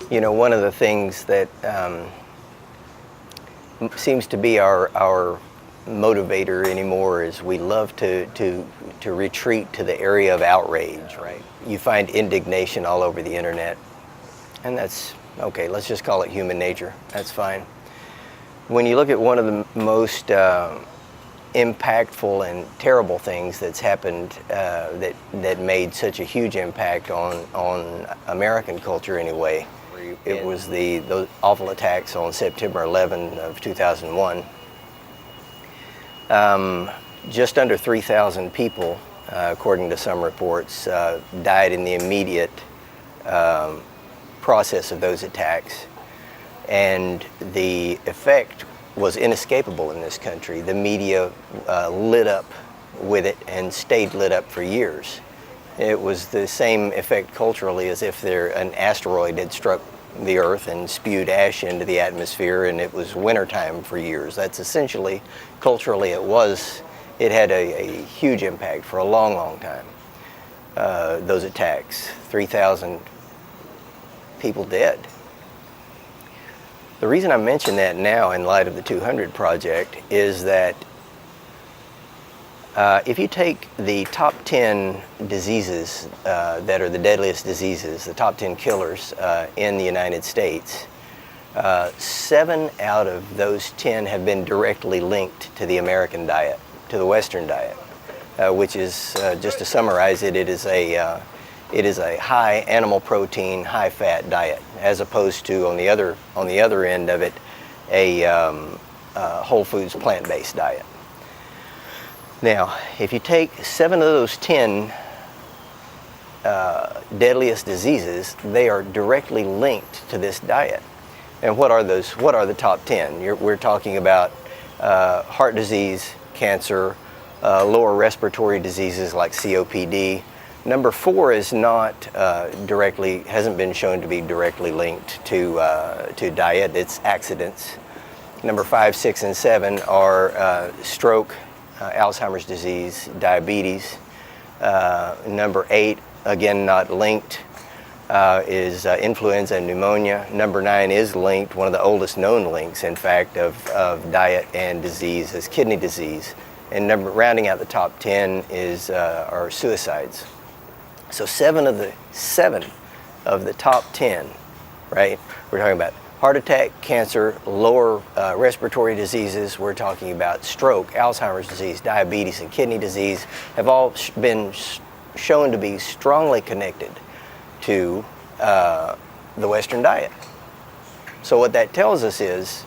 You know, one of the things that seems to be our motivator anymore is we love to retreat to the area of outrage, right? You find indignation all over the internet, and that's okay. Let's just call it human nature. That's fine. When you look at one of the most impactful and terrible things that's happened that made such a huge impact on American culture anyway, it was those awful attacks on September 11 of 2001. Just under 3,000 people, according to some reports, died in the immediate process of those attacks. And the effect was inescapable in this country. The media lit up with it and stayed lit up for years. It was the same effect culturally as if an asteroid had struck the Earth and spewed ash into the atmosphere, and it was wintertime for years. That's essentially, culturally, it had a huge impact for a long, long time. Those attacks, 3,000 people dead. The reason I mention that now in light of the 200 Project is that if you take the top 10 diseases that are the deadliest diseases, the top 10 killers in the United States, 7 out of those 10 have been directly linked to the American diet, to the Western diet, which is, just to summarize it, it is a high animal protein, high fat diet, as opposed to on the other end of it, a whole foods plant-based diet. Now, if you take 7 of those 10 deadliest diseases, they are directly linked to this diet. And what are those? What are the top 10? We're talking about heart disease, cancer, lower respiratory diseases like COPD. Number 4 is not hasn't been shown to be directly linked to diet. It's accidents. Number 5, 6, and 7 are stroke, Alzheimer's disease, diabetes. Number 8, again not linked, is influenza and pneumonia. Number 9 is linked, one of the oldest known links, in fact, of diet and disease is kidney disease. And rounding out the top 10 are suicides. So 7 of the top 10, right? We're talking about heart attack, cancer, lower respiratory diseases. We're talking about stroke, Alzheimer's disease, diabetes, and kidney disease have all been shown to be strongly connected to the Western diet. So what that tells us is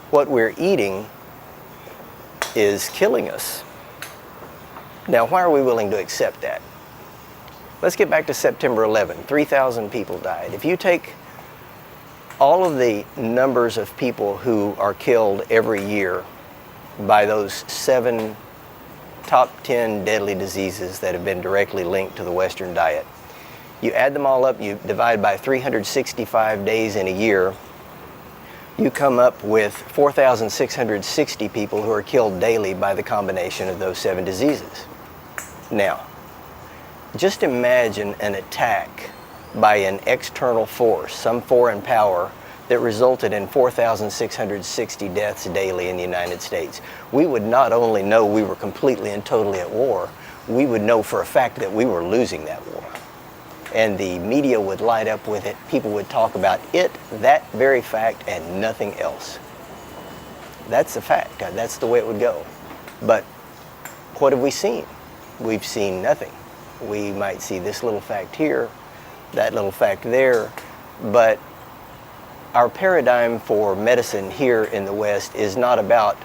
what we're eating is killing us. Now, why are we willing to accept that? Let's get back to September 11. 3,000 people died. If you take all of the numbers of people who are killed every year by those 7 top 10 deadly diseases that have been directly linked to the Western diet, you add them all up, you divide by 365 days in a year, you come up with 4,660 people who are killed daily by the combination of those 7 diseases. Now, just imagine an attack by an external force, some foreign power, that resulted in 4,660 deaths daily in the United States. We would not only know we were completely and totally at war, we would know for a fact that we were losing that war. And the media would light up with it. People would talk about it, that very fact, and nothing else. That's the fact. That's the way it would go. But what have we seen? We've seen nothing. We might see this little fact here, that little fact there, but our paradigm for medicine here in the West is not about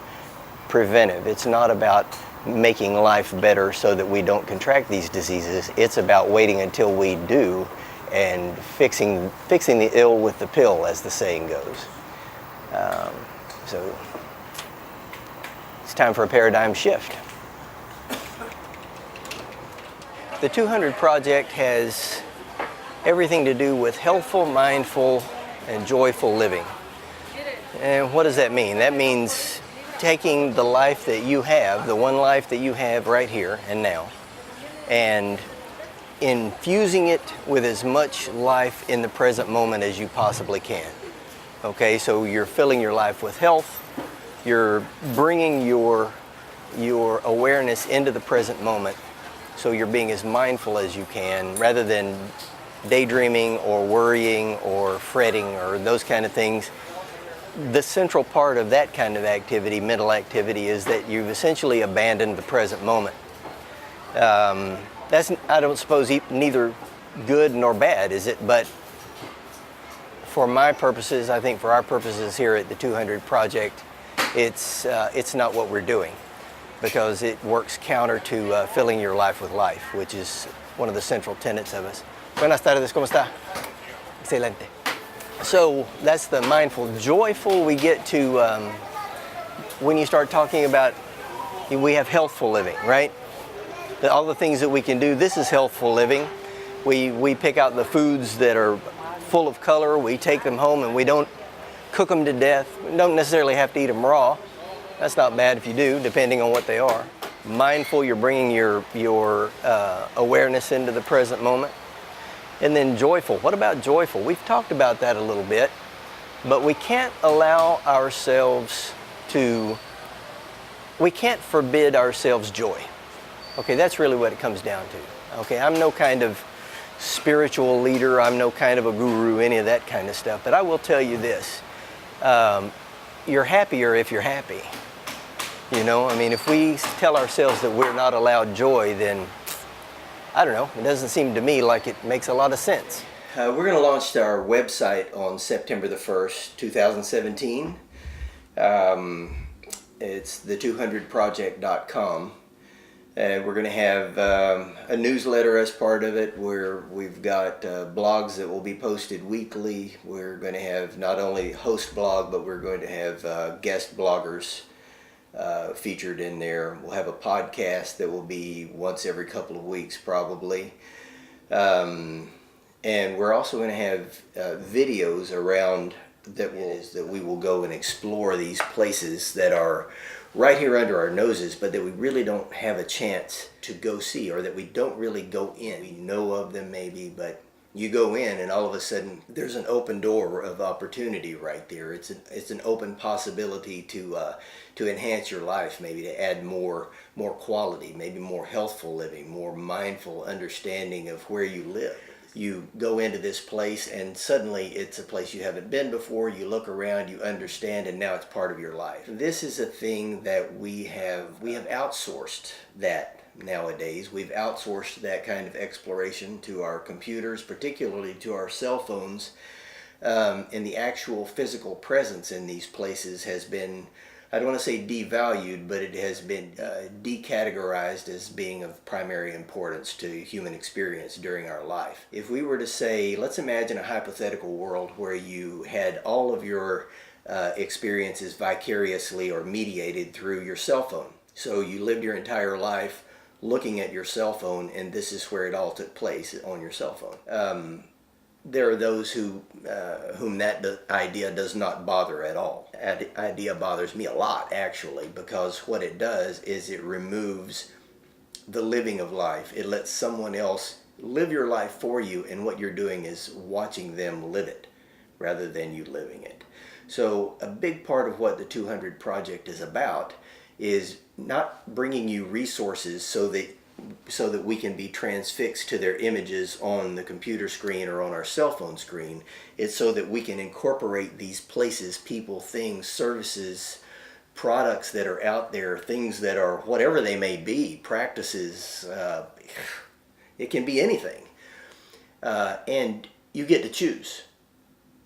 preventive. It's not about making life better so that we don't contract these diseases. It's about waiting until we do and fixing the ill with the pill, as the saying goes. So it's time for a paradigm shift. The 200 Project has everything to do with healthful, mindful, and joyful living. And what does that mean? That means taking the life that you have, the one life that you have right here and now, and infusing it with as much life in the present moment as you possibly can. Okay, so you're filling your life with health, you're bringing your awareness into the present moment, so you're being as mindful as you can rather than daydreaming or worrying or fretting or those kind of things. The central part of that kind of activity, mental activity, is that you've essentially abandoned the present moment. That's, I don't suppose, neither good nor bad, is it? But for my purposes, I think for our purposes here at the 200 Project, it's not what we're doing, because it works counter to filling your life with life, which is one of the central tenets of us. Buenas tardes, ¿cómo está? Excelente. So that's the mindful. Joyful, we get to when you start talking about, we have healthful living, right? All the things that we can do, this is healthful living. We pick out the foods that are full of color, we take them home and we don't cook them to death. We don't necessarily have to eat them raw. That's not bad if you do, depending on what they are. Mindful, you're bringing your awareness into the present moment. And then joyful. What about joyful? We've talked about that a little bit, but we can't allow ourselves we can't forbid ourselves joy. Okay, that's really what it comes down to. Okay, I'm no kind of spiritual leader, I'm no kind of a guru, any of that kind of stuff, but I will tell you this. You're happier if you're happy. You know, I mean, if we tell ourselves that we're not allowed joy, then I don't know, it doesn't seem to me like it makes a lot of sense. We're going to launch our website on September the 1st, 2017. It's the200project.com. And we're going to have a newsletter as part of it, where we've got blogs that will be posted weekly. We're going to have not only host blog, but we're going to have guest bloggers featured in there. We'll have a podcast that will be once every couple of weeks probably. And we're also going to have videos around that we will go and explore these places that are right here under our noses, but that we really don't have a chance to go see, or that we don't really go in. We know of them maybe, but you go in and all of a sudden there's an open door of opportunity right there. It's an open possibility to enhance your life, maybe to add more quality, maybe more healthful living, more mindful understanding of where you live. You go into this place and suddenly it's a place you haven't been before. You look around, you understand, and now it's part of your life. This is a thing that we have outsourced that nowadays. We've outsourced that kind of exploration to our computers, particularly to our cell phones. And the actual physical presence in these places has been, I don't want to say devalued, but it has been decategorized as being of primary importance to human experience during our life. If we were to say, let's imagine a hypothetical world where you had all of your experiences vicariously or mediated through your cell phone. So you lived your entire life looking at your cell phone, and this is where it all took place, on your cell phone. There are those whom that idea does not bother at all. That idea bothers me a lot, actually, because what it does is it removes the living of life. It lets someone else live your life for you, and what you're doing is watching them live it rather than you living it. So a big part of what the 200 Project is about is not bringing you resources so that we can be transfixed to their images on the computer screen or on our cell phone screen. It's so that we can incorporate these places, people, things, services, products that are out there, things that are whatever they may be, practices, it can be anything. And you get to choose.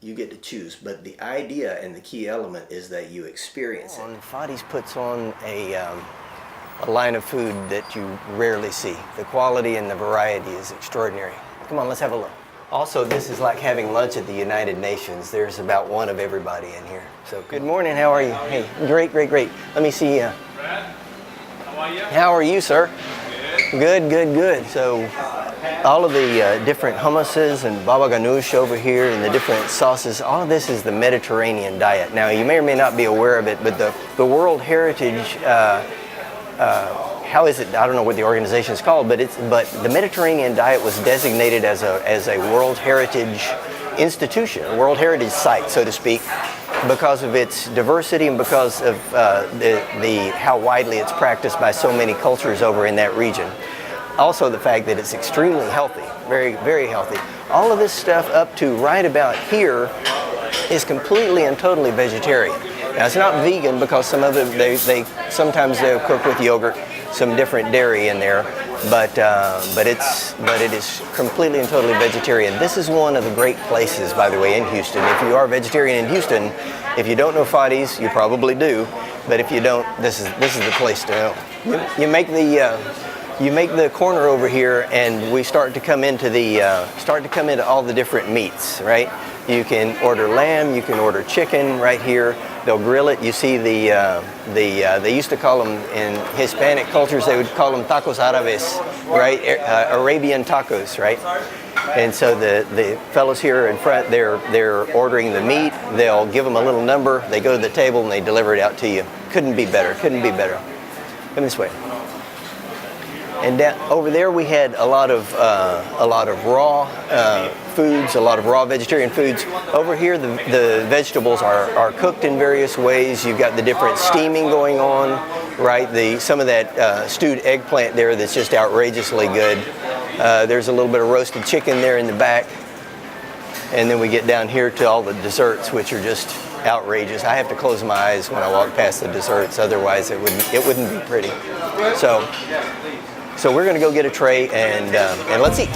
You get to choose, but the idea and the key element is that you experience it. Fadi's puts on a line of food that you rarely see. The quality and the variety is extraordinary. Come on, let's have a look. Also, this is like having lunch at the United Nations. There's about one of everybody in here. So, good morning, how are you? Hey, great. Let me see you. Brad, how are you? How are you, sir? Good. So, all of the different hummuses and baba ganoush over here and the different sauces, all of this is the Mediterranean diet. Now, you may or may not be aware of it, but the World Heritage how is it? I don't know what the organization is called, but the Mediterranean diet was designated as a World Heritage institution, a World Heritage site, so to speak, because of its diversity and because of how widely it's practiced by so many cultures over in that region. Also, the fact that it's extremely healthy, very, very healthy. All of this stuff up to right about here is completely and totally vegetarian. Now, it's not vegan because some of it sometimes they'll cook with yogurt, some different dairy in there, but it is completely and totally vegetarian. This is one of the great places, by the way, in Houston. If you are vegetarian in Houston, if you don't know Fadi's, you probably do, but if you don't, this is the place to know. You make the corner over here, and we start to come into all the different meats, right? You can order lamb, you can order chicken right here. They'll grill it. You see they used to call them in Hispanic cultures, they would call them tacos árabes, right? Arabian tacos, right? And so the fellows here in front, they're ordering the meat. They'll give them a little number. They go to the table and they deliver it out to you. Couldn't be better. Couldn't be better. Come this way. And over there we had a lot of raw foods, a lot of raw vegetarian foods. Over here the vegetables are cooked in various ways. You've got the different steaming going on, right? Some of that stewed eggplant there that's just outrageously good. There's a little bit of roasted chicken there in the back. And then we get down here to all the desserts, which are just outrageous. I have to close my eyes when I walk past the desserts, otherwise it wouldn't be pretty. So we're going to go get a tray and let's eat.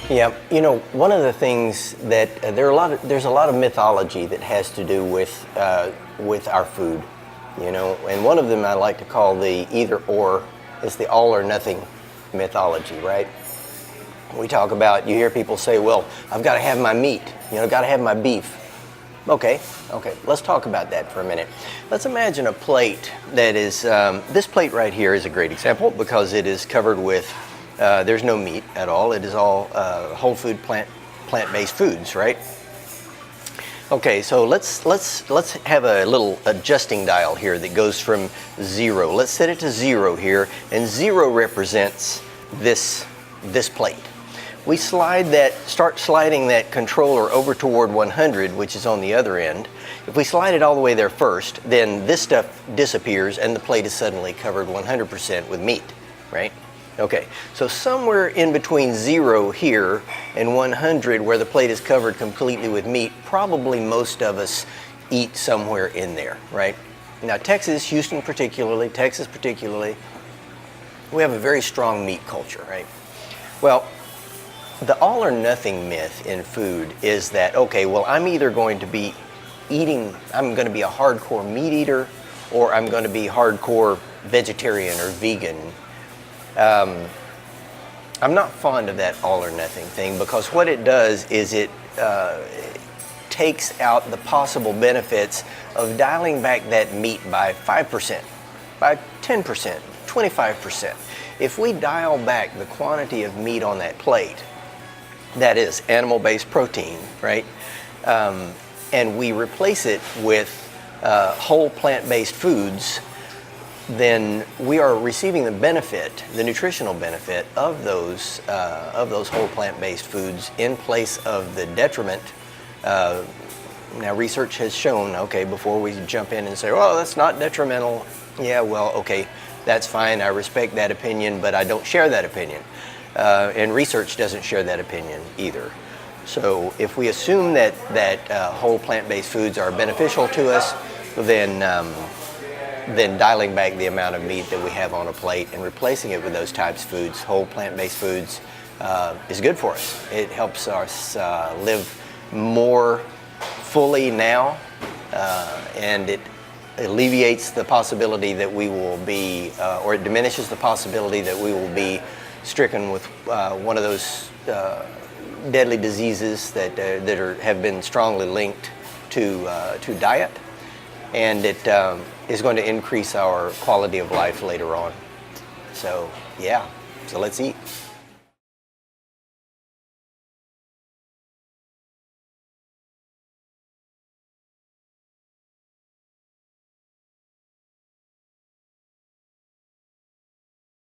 Yeah, you know, one of the things that there's a lot of mythology that has to do with our food, you know, and one of them I like to call the either or. It's the all or nothing mythology, right? We talk about, you hear people say, well, I've got to have my meat, you know, got to have my beef. Okay, let's talk about that for a minute. Let's imagine a plate that is, this plate right here is a great example because it is covered with, there's no meat at all. It is all whole food, plant-based foods, right? Okay, so let's have a little adjusting dial here that goes from 0. Let's set it to 0 here, and 0 represents this plate. We start sliding that controller over toward 100, which is on the other end. If we slide it all the way there first, then this stuff disappears and the plate is suddenly covered 100% with meat, right? Okay, so somewhere in between 0 here and 100 where the plate is covered completely with meat, probably most of us eat somewhere in there, right? Now Houston particularly, Texas particularly, we have a very strong meat culture, right? Well, the all or nothing myth in food is that, okay, well, I'm either going to be a hardcore meat eater, or I'm going to be hardcore vegetarian or vegan. I'm not fond of that all or nothing thing because what it does is it takes out the possible benefits of dialing back that meat by 5%, by 10%, 25%. If we dial back the quantity of meat on that plate, that is animal-based protein, right? And we replace it with whole plant-based foods, then we are receiving the benefit, the nutritional benefit of those whole plant-based foods in place of the detriment. Now research has shown, okay, before we jump in and say, oh, that's not detrimental. Yeah, well, okay, that's fine. I respect that opinion, but I don't share that opinion. And research doesn't share that opinion either. So if we assume that whole plant-based foods are beneficial to us, then dialing back the amount of meat that we have on a plate and replacing it with those types of foods, whole plant-based foods, is good for us. It helps us live more fully now, and it alleviates the possibility that we will be, or it diminishes the possibility that we will be stricken with one of those deadly diseases that have been strongly linked to diet, and it is going to increase our quality of life later on. So yeah, so let's eat.